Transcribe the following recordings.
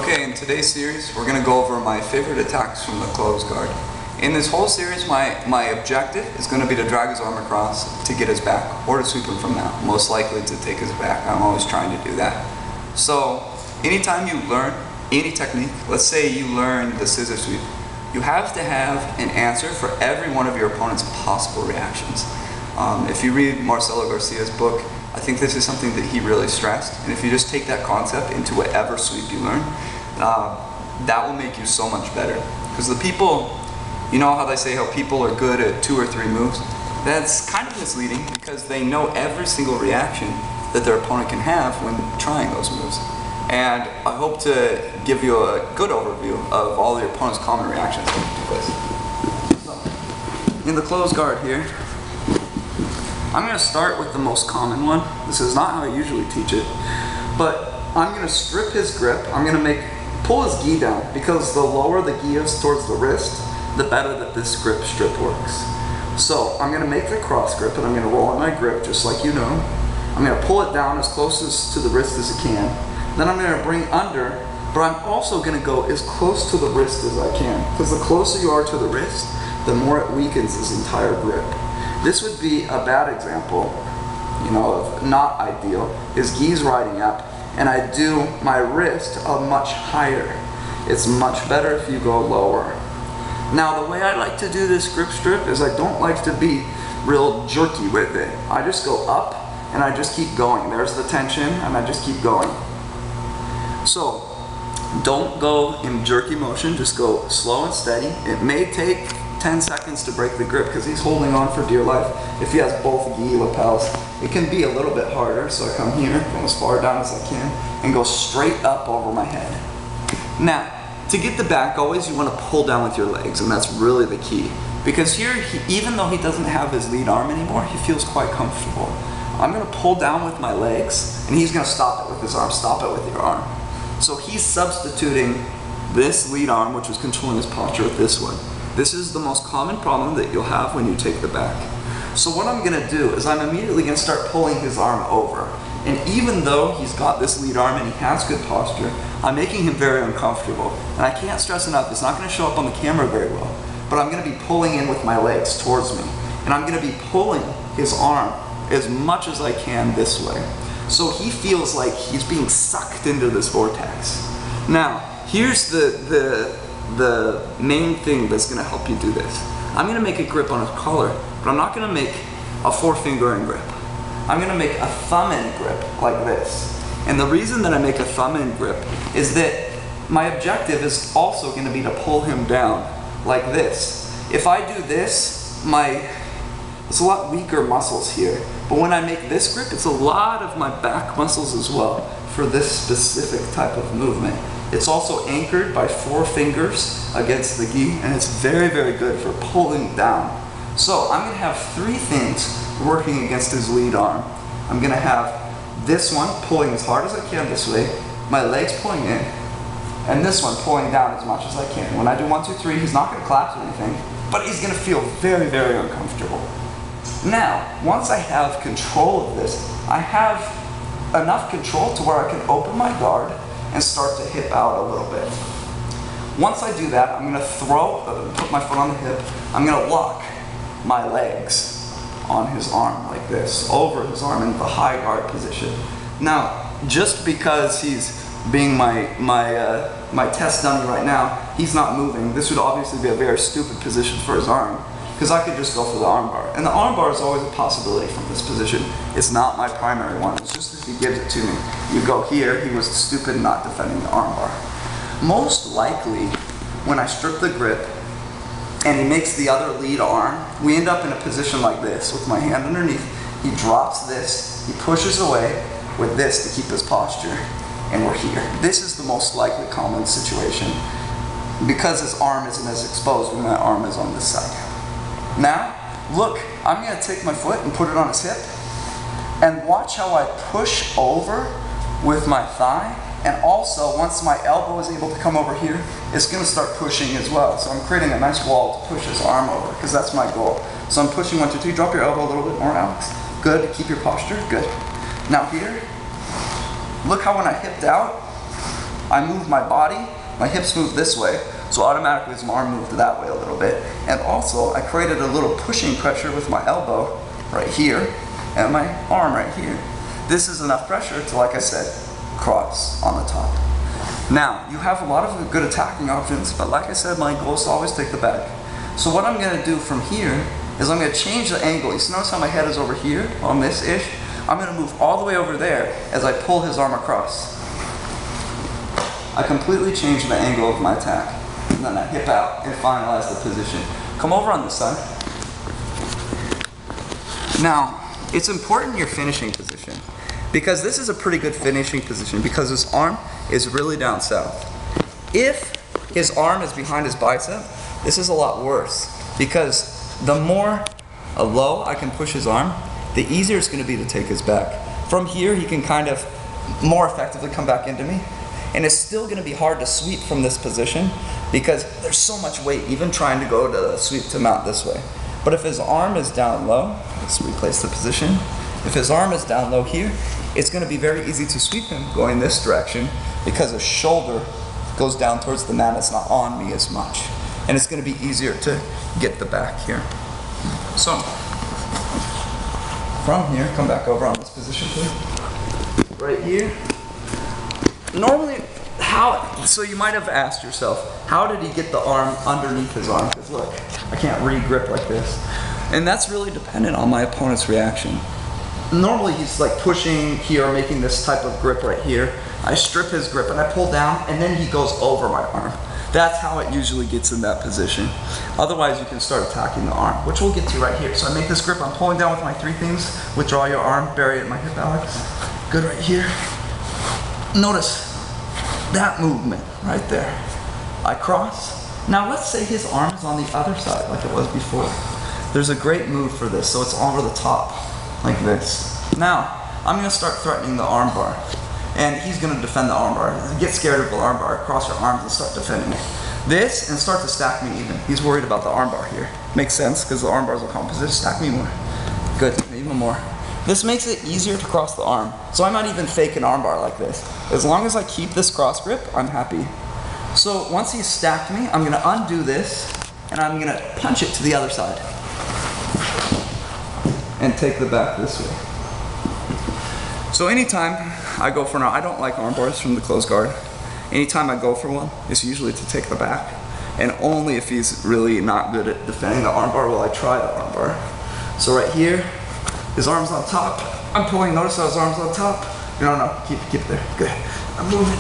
Okay, in today's series, we're going to go over my favorite attacks from the closed guard. In this whole series, my objective is going to be to drag his arm across to get his back, or to sweep him from that. Most likely to take his back. I'm always trying to do that. So, anytime you learn any technique, let's say you learn the scissor sweep, you have to have an answer for every one of your opponent's possible reactions. If you read Marcelo Garcia's book, I think this is something that he really stressed, and if you just take that concept into whatever sweep you learn, that will make you so much better. Because the people, you know how they say how people are good at 2 or 3 moves? That's kind of misleading because they know every single reaction that their opponent can have when trying those moves. And I hope to give you a good overview of all your opponent's common reactions when you do this. So, in the closed guard here, I'm going to start with the most common one. This is not how I usually teach it, but I'm going to strip his grip. I'm going to pull his gi down, because the lower the gi is towards the wrist, the better that this grip strip works. So I'm going to make the cross grip, and I'm going to roll in my grip just like you know. I'm going to pull it down as close to the wrist as I can. Then I'm going to bring under, but I'm also going to go as close to the wrist as I can, because the closer you are to the wrist, the more it weakens his entire grip. This would be a bad example, you know, of not ideal. His gi's riding up, and I do my wrist much higher. It's much better if you go lower. Now, the way I like to do this grip strip is I don't like to be real jerky with it. I just go up, and I just keep going. There's the tension, and I just keep going. So, don't go in jerky motion, just go slow and steady. It may take 10 seconds to break the grip because he's holding on for dear life. If he has both gi lapels, it can be a little bit harder, so I come here, come as far down as I can, and go straight up over my head. Now, to get the back, always you want to pull down with your legs, and that's really the key. Because here, even though he doesn't have his lead arm anymore, he feels quite comfortable. I'm going to pull down with my legs, and he's going to stop it with his arm. Stop it with your arm. So he's substituting this lead arm, which was controlling his posture, with this one. This is the most common problem that you'll have when you take the back. So what I'm going to do is I'm immediately going to start pulling his arm over. And even though he's got this lead arm and he has good posture, I'm making him very uncomfortable. And I can't stress enough, it's not going to show up on the camera very well, but I'm going to be pulling in with my legs towards me. And I'm going to be pulling his arm as much as I can this way. So he feels like he's being sucked into this vortex. Now, here's the main thing that's going to help you do this. I'm going to make a grip on his collar, but I'm not going to make a 4-finger-in grip. I'm going to make a thumb-in grip like this. And the reason that I make a thumb-in grip is that my objective is also going to be to pull him down like this. If I do this, it's a lot weaker muscles here. But when I make this grip, it's a lot of my back muscles as well for this specific type of movement. It's also anchored by 4 fingers against the gi, and it's very, very good for pulling down. So I'm going to have 3 things working against his lead arm. I'm going to have this one pulling as hard as I can this way, my legs pulling in, and this one pulling down as much as I can. When I do 1, 2, 3, he's not going to collapse or anything, but he's going to feel very, very uncomfortable. Now, once I have control of this, I have enough control to where I can open my guard and start to hip out a little bit. Once I do that, I'm going to put my foot on the hip, I'm going to lock my legs on his arm like this, over his arm in the high guard position. Now, just because he's being my test dummy right now, he's not moving. This would obviously be a very stupid position for his arm, because I could just go for the arm bar. And the arm bar is always a possibility from this position. It's not my primary one. It's just if he gives it to me. You go here, he was stupid not defending the arm bar. Most likely, when I strip the grip and he makes the other lead arm, we end up in a position like this with my hand underneath. He drops this, he pushes away with this to keep his posture, and we're here. This is the most likely common situation because his arm isn't as exposed when my arm is on this side. Now, look, I'm going to take my foot and put it on his hip, and watch how I push over with my thigh, and also once my elbow is able to come over here, it's going to start pushing as well. So I'm creating a nice wall to push his arm over, because that's my goal. So I'm pushing 1, 2, 3, drop your elbow a little bit more, Alex. Good, keep your posture, good. Now here, look how when I hipped out, I move my body, my hips move this way, so automatically his arm moved that way a little bit. And also, I created a little pushing pressure with my elbow right here and my arm right here. This is enough pressure to, like I said, cross on the top. Now, you have a lot of good attacking options, but like I said, my goal is to always take the back. So what I'm going to do from here is I'm going to change the angle. You notice how my head is over here on this-ish? I'm going to move all the way over there as I pull his arm across. I completely change the angle of my attack. And then I hip out and finalize the position. Come over on this side. Now, it's important your finishing position, because this is a pretty good finishing position because his arm is really down south. If his arm is behind his bicep, this is a lot worse, because the more low I can push his arm, the easier it's going to be to take his back. From here, he can kind of more effectively come back into me, and it's still going to be hard to sweep from this position because there's so much weight, even trying to go to sweep to mount this way. But if his arm is down low, let's replace the position. If his arm is down low here, it's going to be very easy to sweep him going this direction because his shoulder goes down towards the mat. It's not on me as much. And it's going to be easier to get the back here. So, from here, come back over on this position, please. Right here. Normally, so you might have asked yourself, how did he get the arm underneath his arm? Because look, I can't re-grip like this. And that's really dependent on my opponent's reaction. Normally he's like pushing here, making this type of grip right here. I strip his grip and I pull down, and then he goes over my arm. That's how it usually gets in that position. Otherwise you can start attacking the arm, which we'll get to right here. So I make this grip, I'm pulling down with my three things. Withdraw your arm, bury it in my hip, Alex. Good right here. Notice that movement right there. I cross. Now let's say his arm is on the other side like it was before. There's a great move for this, so it's over the top like this. Now I'm going to start threatening the arm bar, and he's going to defend the arm bar. Get scared of the arm bar, cross your arms and start defending it. This, and start to stack me even. He's worried about the arm bar here. Makes sense because the arm bars will come position. Stack me more. Good, even more. This makes it easier to cross the arm. So I might even fake an arm bar like this. As long as I keep this cross grip, I'm happy. So once he's stacked me, I'm gonna undo this, and I'm gonna punch it to the other side. And take the back this way. So anytime I go for I don't like arm bars from the closed guard. Anytime I go for one, it's usually to take the back. And only if he's really not good at defending the arm bar will I try the arm bar. So right here, his arm's on top. I'm pulling, notice how his arm's on top. No, keep it there, good. I'm moving.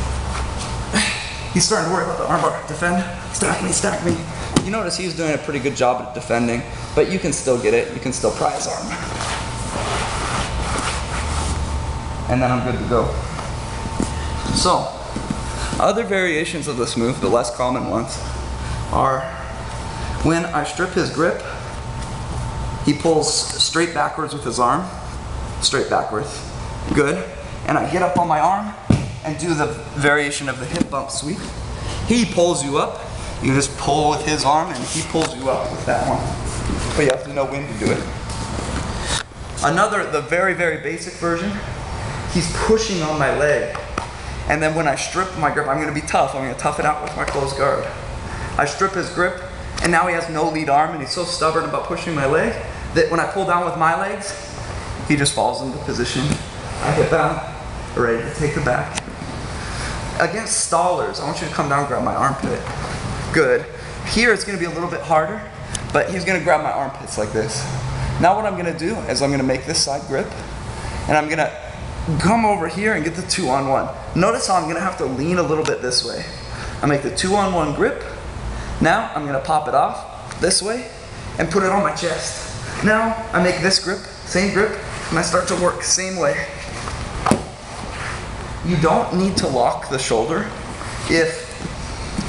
He's starting to worry about the arm bar. Defend, stack me. You notice he's doing a pretty good job at defending, but you can still get it. You can still pry his arm. And then I'm good to go. So, other variations of this move, the less common ones, are when I strip his grip, he pulls straight backwards with his arm, straight backwards, good. And I get up on my arm and do the variation of the hip bump sweep. He pulls you up, you just pull with his arm and he pulls you up with that one. But you have to know when to do it. Another, the very, very basic version, he's pushing on my leg. And then when I strip my grip, I'm gonna be tough, I'm gonna tough it out with my closed guard. I strip his grip, and now he has no lead arm and he's so stubborn about pushing my leg that when I pull down with my legs, he just falls into position. I hip out, ready to take the back. Against stallers, I want you to come down and grab my armpit. Good. Here it's gonna be a little bit harder, but he's gonna grab my armpits like this. Now what I'm gonna do is I'm gonna make this side grip, and I'm gonna come over here and get the 2-on-1. Notice how I'm gonna have to lean a little bit this way. I make the 2-on-1 grip. Now I'm gonna pop it off this way and put it on my chest. Now I make this grip, same grip, and I start to work same way. You don't need to lock the shoulder if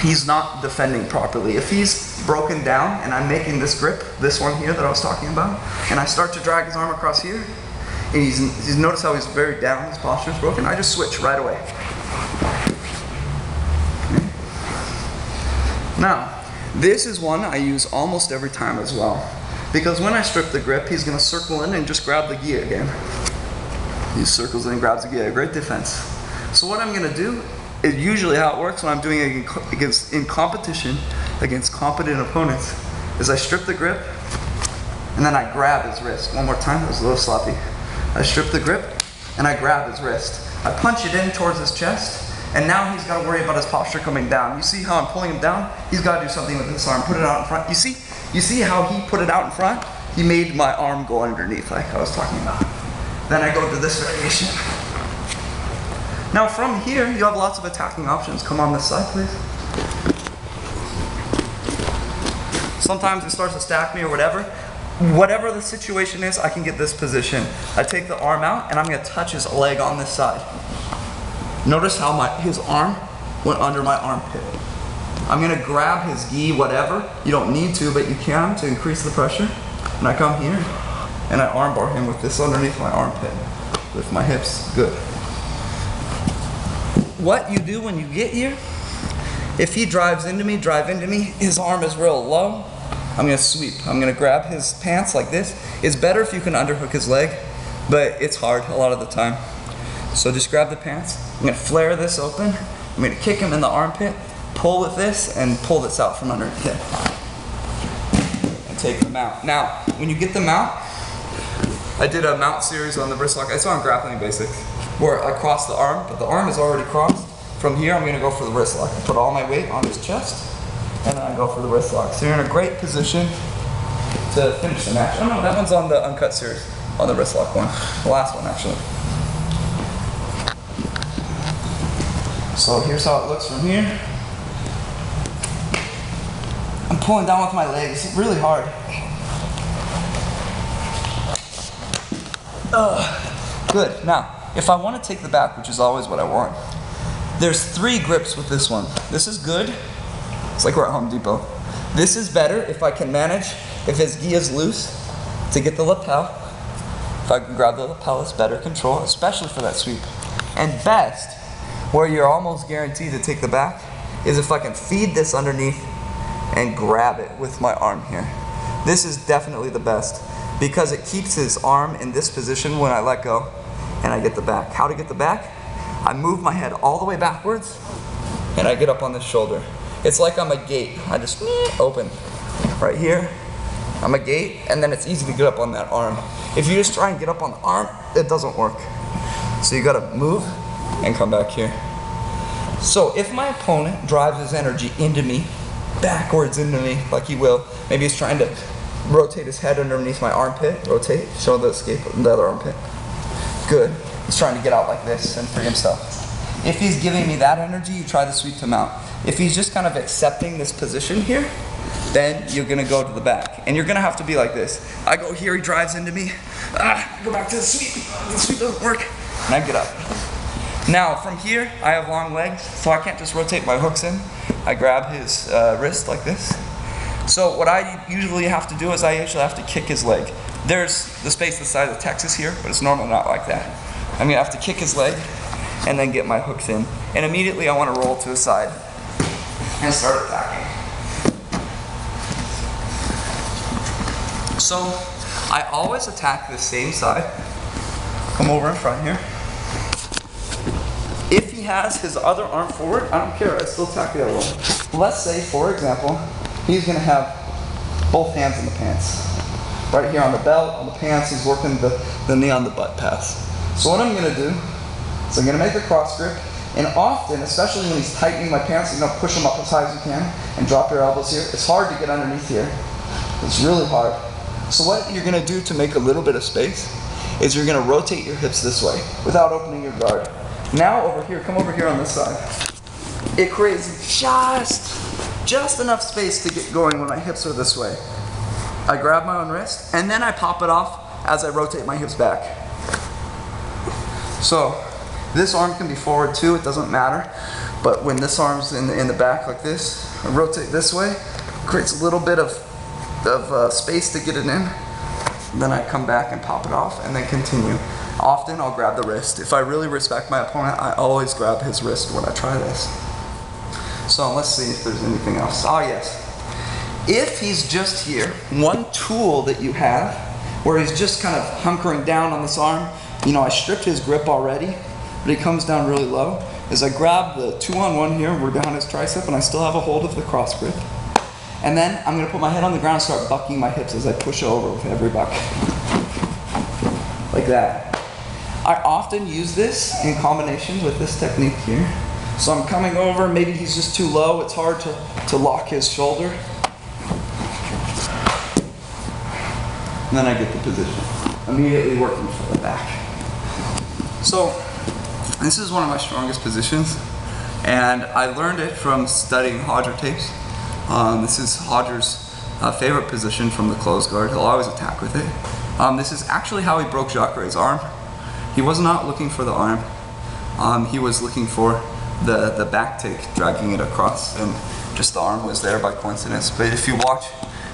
he's not defending properly. If he's broken down and I'm making this grip, this one here that I was talking about, and I start to drag his arm across here, and he's notice how he's very down, his posture's broken, I just switch right away. Okay. Now, this is one I use almost every time as well. Because when I strip the grip, he's gonna circle in and just grab the gi again. He circles in and grabs the gi, great defense. So what I'm gonna do is usually how it works when I'm doing it in competition against competent opponents, is I strip the grip and then I grab his wrist. One more time, that was a little sloppy. I strip the grip and I grab his wrist. I punch it in towards his chest, and now he's got to worry about his posture coming down. You see how I'm pulling him down? He's got to do something with this arm, put it out in front. You see how he put it out in front? He made my arm go underneath like I was talking about. Then I go to this variation. Now from here, you have lots of attacking options. Come on this side, please. Sometimes it starts to stack me or whatever. Whatever the situation is, I can get this position. I take the arm out and I'm gonna touch his leg on this side. Notice how his arm went under my armpit. I'm gonna grab his gi, whatever. You don't need to, but you can to increase the pressure. And I come here and I armbar him with this underneath my armpit. With my hips, good. What you do when you get here, if he drive into me, his arm is real low, I'm gonna sweep. I'm gonna grab his pants like this. It's better if you can underhook his leg, but it's hard a lot of the time. So just grab the pants. I'm gonna flare this open. I'm gonna kick him in the armpit, pull with this, and pull this out from underneath him. And take the mount. Now, when you get the mount, I did a mount series on the wrist lock. It's on grappling basics, where I cross the arm, but the arm is already crossed. From here, I'm gonna go for the wrist lock. I put all my weight on his chest, and then I go for the wrist lock. So you're in a great position to finish the match. Oh no, that one's on the Uncut series, on the wrist lock one. The last one, actually. So here's how it looks from here. I'm pulling down with my legs, it's really hard. Good, now, if I want to take the back, which is always what I want, there's 3 grips with this one. This is good. It's like we're at Home Depot. This is better if I can manage, if his gi is loose, to get the lapel. If I can grab the lapel, it's better control, especially for that sweep. And best, where you're almost guaranteed to take the back, is if I can feed this underneath and grab it with my arm here. This is definitely the best because it keeps his arm in this position when I let go and I get the back. How to get the back? I move my head all the way backwards and I get up on this shoulder. It's like I'm a gate. I just open right here. I'm a gate, and then it's easy to get up on that arm. If you just try and get up on the arm, it doesn't work. So you gotta move and come back here. So if my opponent drives his energy into me, backwards into me, like he will, maybe he's trying to rotate his head underneath my armpit, rotate, show the escape, the other armpit. Good. He's trying to get out like this and free himself. If he's giving me that energy, you try the sweep to mount. If he's just kind of accepting this position here, then you're gonna go to the back. And you're gonna have to be like this. I go here, he drives into me, go back to the sweep doesn't work, and I get up. Now from here, I have long legs, so I can't just rotate my hooks in. I grab his wrist like this. So what I usually have to do is I usually have to kick his leg. There's the space the size of Texas here, but it's normally not like that. I'm gonna have to kick his leg and then get my hooks in. And immediately I wanna roll to the side and start attacking. So I always attack the same side. Come over in front here. If he has his other arm forward, I don't care, I still attack the other one. Let's say, for example, he's gonna have both hands in the pants. Right here on the belt, on the pants, he's working the knee on the butt pass. So what I'm gonna do is I'm gonna make a cross grip, and often, especially when he's tightening my pants, you're gonna push them up as high as you can and drop your elbows here. It's hard to get underneath here. It's really hard. So what you're gonna do to make a little bit of space is you're gonna rotate your hips this way without opening your guard. Now over here, come over here on this side. It creates just enough space to get going when my hips are this way. I grab my own wrist and then I pop it off as I rotate my hips back. So this arm can be forward too, it doesn't matter. But when this arm's in the back like this, I rotate this way, creates a little bit of space to get it in. Then I come back and pop it off and then continue. Often I'll grab the wrist. If I really respect my opponent, I always grab his wrist when I try this. So let's see if there's anything else. Oh yes. If he's just here, one tool that you have where he's just kind of hunkering down on this arm, you know, I stripped his grip already, but he comes down really low. is I grab the 2-on-1 here, we're behind his tricep, and I still have a hold of the cross grip. And then I'm going to put my head on the ground and start bucking my hips as I push over with every buck. Like that. I often use this in combination with this technique here. So I'm coming over, maybe he's just too low, it's hard to lock his shoulder. And then I get the position. Immediately working for the back. So this is one of my strongest positions, and I learned it from studying Hodger tapes. This is Hodger's favorite position from the closed guard. He'll always attack with it. This is actually how he broke Jacare's arm. He was not looking for the arm. He was looking for the back take, dragging it across, and just the arm was there by coincidence. But if you watch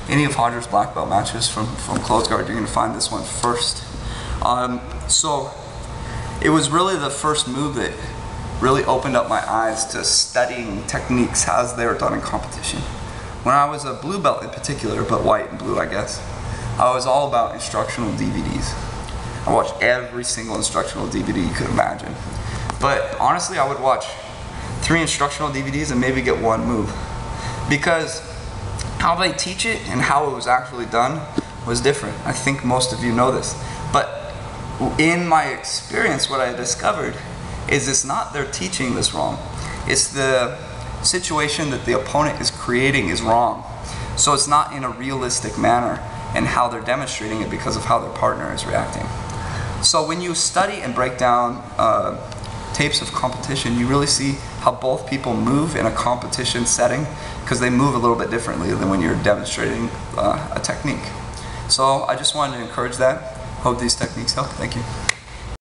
any of Hodger's black belt matches from closed guard, you're going to find this one first. So it was really the first move that really opened up my eyes to studying techniques as they were done in competition. When I was a blue belt in particular, but white and blue I guess, I was all about instructional DVDs. I watched every single instructional DVD you could imagine. But honestly, I would watch 3 instructional DVDs and maybe get 1 move. Because how they teach it and how it was actually done was different. I think most of you know this. But in my experience, what I discovered is it's not their teaching that's wrong. It's the situation that the opponent is creating is wrong. So it's not in a realistic manner and how they're demonstrating it because of how their partner is reacting. So when you study and break down tapes of competition, you really see how both people move in a competition setting, because they move a little bit differently than when you're demonstrating a technique. So I just wanted to encourage that. Hope these techniques help. Thank you.